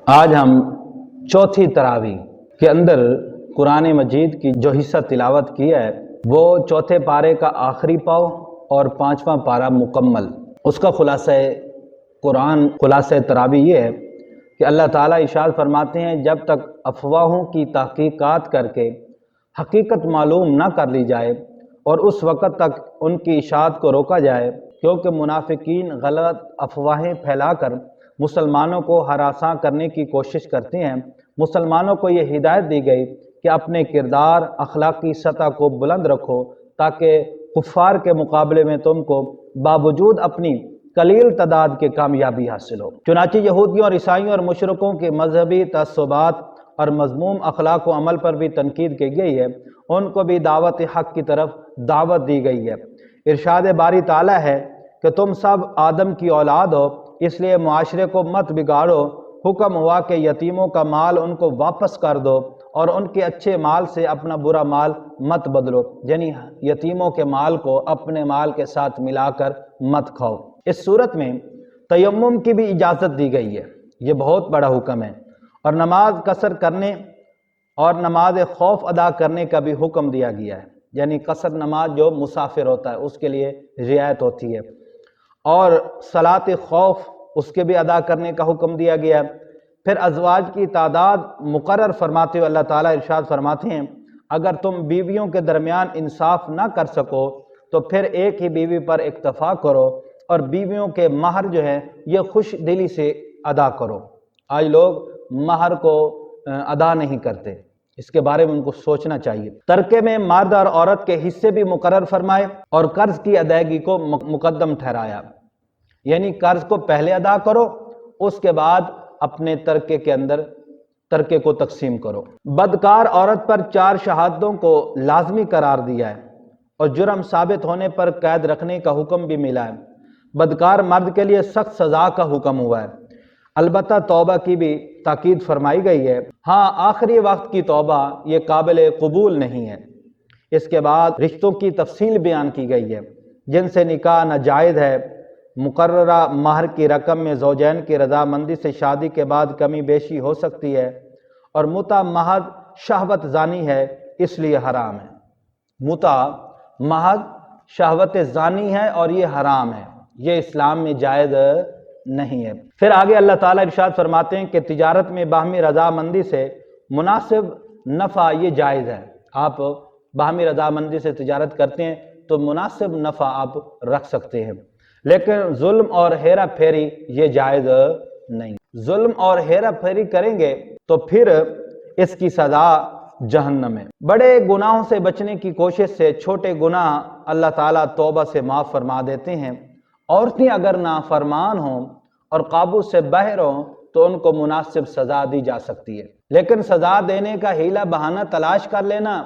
آج ہم چوتھی تراویح کے اندر قرآن مجید کی جو حصہ تلاوت کیا ہے وہ چوتھے پارے کا آخری پاؤ اور پانچواں پارہ مکمل، اس کا خلاصہ قرآن، خلاصہ تراویح یہ ہے کہ اللہ تعالیٰ ارشاد فرماتے ہیں جب تک افواہوں کی تحقیقات کر کے حقیقت معلوم نہ کر لی جائے اور اس وقت تک ان کی اشاعت کو روکا جائے، کیونکہ منافقین غلط افواہیں پھیلا کر مسلمانوں کو ہراساں کرنے کی کوشش کرتے ہیں۔ مسلمانوں کو یہ ہدایت دی گئی کہ اپنے کردار، اخلاقی سطح کو بلند رکھو تاکہ کفار کے مقابلے میں تم کو باوجود اپنی قلیل تعداد کے کامیابی حاصل ہو۔ چنانچہ یہودیوں اور عیسائیوں اور مشرکوں کے مذہبی تعصبات اور مذموم اخلاق و عمل پر بھی تنقید کی گئی ہے، ان کو بھی دعوت حق کی طرف دعوت دی گئی ہے۔ ارشاد باری تعالیٰ ہے کہ تم سب آدم کی اولاد ہو، اس لیے معاشرے کو مت بگاڑو۔ حکم ہوا کہ یتیموں کا مال ان کو واپس کر دو اور ان کے اچھے مال سے اپنا برا مال مت بدلو، یعنی یتیموں کے مال کو اپنے مال کے ساتھ ملا کر مت کھاؤ۔ اس صورت میں تیمم کی بھی اجازت دی گئی ہے، یہ بہت بڑا حکم ہے، اور نماز قصر کرنے اور نماز خوف ادا کرنے کا بھی حکم دیا گیا ہے، یعنی قصر نماز جو مسافر ہوتا ہے اس کے لیے رعایت ہوتی ہے، اور صلاۃ خوف اس کے بھی ادا کرنے کا حکم دیا گیا ہے۔ پھر ازواج کی تعداد مقرر فرماتے ہوئے اللہ تعالیٰ ارشاد فرماتے ہیں اگر تم بیویوں کے درمیان انصاف نہ کر سکو تو پھر ایک ہی بیوی پر اکتفا کرو، اور بیویوں کے مہر جو ہے یہ خوش دلی سے ادا کرو۔ آج لوگ مہر کو ادا نہیں کرتے، اس کے بارے میں ان کو سوچنا چاہیے۔ ترکے میں مرد اور عورت کے حصے بھی مقرر فرمائے اور قرض کی ادائیگی کو مقدم ٹھہرایا، یعنی قرض کو پہلے ادا کرو، اس کے بعد اپنے ترکے کے اندر ترکے کو تقسیم کرو۔ بدکار عورت پر 4 شہادتوں کو لازمی قرار دیا ہے اور جرم ثابت ہونے پر قید رکھنے کا حکم بھی ملا ہے۔ بدکار مرد کے لیے سخت سزا کا حکم ہوا ہے، البتہ توبہ کی بھی تاکید فرمائی گئی ہے۔ ہاں، آخری وقت کی توبہ یہ قابل قبول نہیں ہے۔ اس کے بعد رشتوں کی تفصیل بیان کی گئی ہے، جن سے نکاح ناجائز ہے۔ مقررہ مہر کی رقم میں زوجین کی رضامندی سے شادی کے بعد کمی بیشی ہو سکتی ہے، اور متع محض شہوت زانی ہے اس لیے حرام ہے۔ متع محض شہوت زانی ہے اور یہ حرام ہے، یہ اسلام میں جائز نہیں ہے۔ پھر آگے اللہ تعالیٰ ارشاد فرماتے ہیں کہ تجارت میں باہمی رضامندی سے مناسب نفع یہ جائز ہے۔ آپ باہمی رضامندی سے تجارت کرتے ہیں تو مناسب نفع آپ رکھ سکتے ہیں، لیکن ظلم اور ہیرا پھیری یہ جائز نہیں۔ ظلم اور ہیرا پھیری کریں گے تو پھر اس کی سزا جہنم ہے۔ بڑے گناہوں سے بچنے کی کوشش سے چھوٹے گناہ اللہ تعالیٰ توبہ سے معاف فرما دیتے ہیں۔ عورتیں اگر نافرمان ہوں اور قابو سے باہر ہوں تو ان کو مناسب سزا دی جا سکتی ہے، لیکن سزا دینے کا حیلہ بہانہ تلاش کر لینا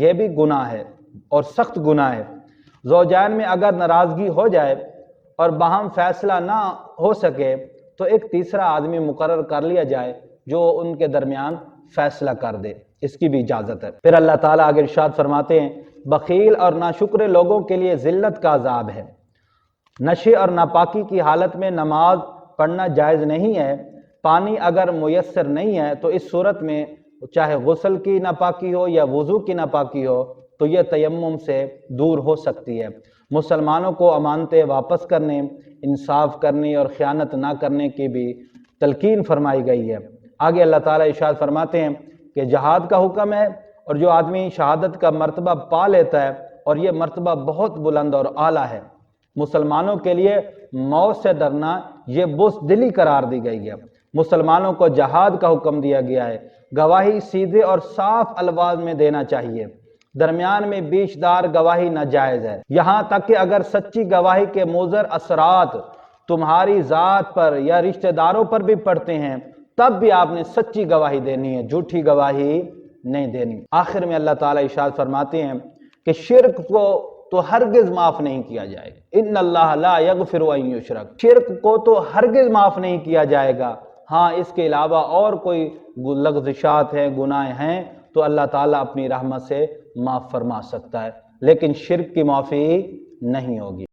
یہ بھی گناہ ہے اور سخت گناہ ہے۔ زوجین میں اگر ناراضگی ہو جائے اور باہم فیصلہ نہ ہو سکے تو ایک تیسرا آدمی مقرر کر لیا جائے جو ان کے درمیان فیصلہ کر دے، اس کی بھی اجازت ہے۔ پھر اللہ تعالیٰ آگے ارشاد فرماتے ہیں بخیل اور ناشکر لوگوں کے لیے ذلت کا عذاب ہے۔ نشے اور ناپاکی کی حالت میں نماز پڑھنا جائز نہیں ہے۔ پانی اگر میسر نہیں ہے تو اس صورت میں چاہے غسل کی ناپاکی ہو یا وضو کی ناپاکی ہو تو یہ تیمم سے دور ہو سکتی ہے۔ مسلمانوں کو امانتیں واپس کرنے، انصاف کرنے اور خیانت نہ کرنے کی بھی تلقین فرمائی گئی ہے۔ آگے اللہ تعالیٰ ارشاد فرماتے ہیں کہ جہاد کا حکم ہے، اور جو آدمی شہادت کا مرتبہ پا لیتا ہے اور یہ مرتبہ بہت بلند اور اعلیٰ ہے، مسلمانوں کے لیے موت سے ڈرنا یہ بزدلی قرار دی گئی ہے۔ مسلمانوں کو جہاد کا حکم دیا گیا ہے۔ گواہی سیدھے اور صاف الفاظ میں دینا چاہیے، درمیان میں بیچ دار گواہی ناجائز ہے، یہاں تک کہ اگر سچی گواہی کے مضر اثرات تمہاری ذات پر یا رشتہ داروں پر بھی پڑتے ہیں تب بھی آپ نے سچی گواہی دینی ہے، جھوٹی گواہی نہیں دینی۔ آخر میں اللہ تعالیٰ ارشاد فرماتے ہیں کہ شرک کو تو ہرگز معاف نہیں کیا جائے گا۔ ان اللہ لا یغفر ان یشرک، شرک کو تو ہرگز معاف نہیں کیا جائے گا۔ ہاں، اس کے علاوہ اور کوئی لغزشات ہیں، گناہ ہیں تو اللہ تعالیٰ اپنی رحمت سے معاف فرما سکتا ہے، لیکن شرک کی معافی نہیں ہوگی۔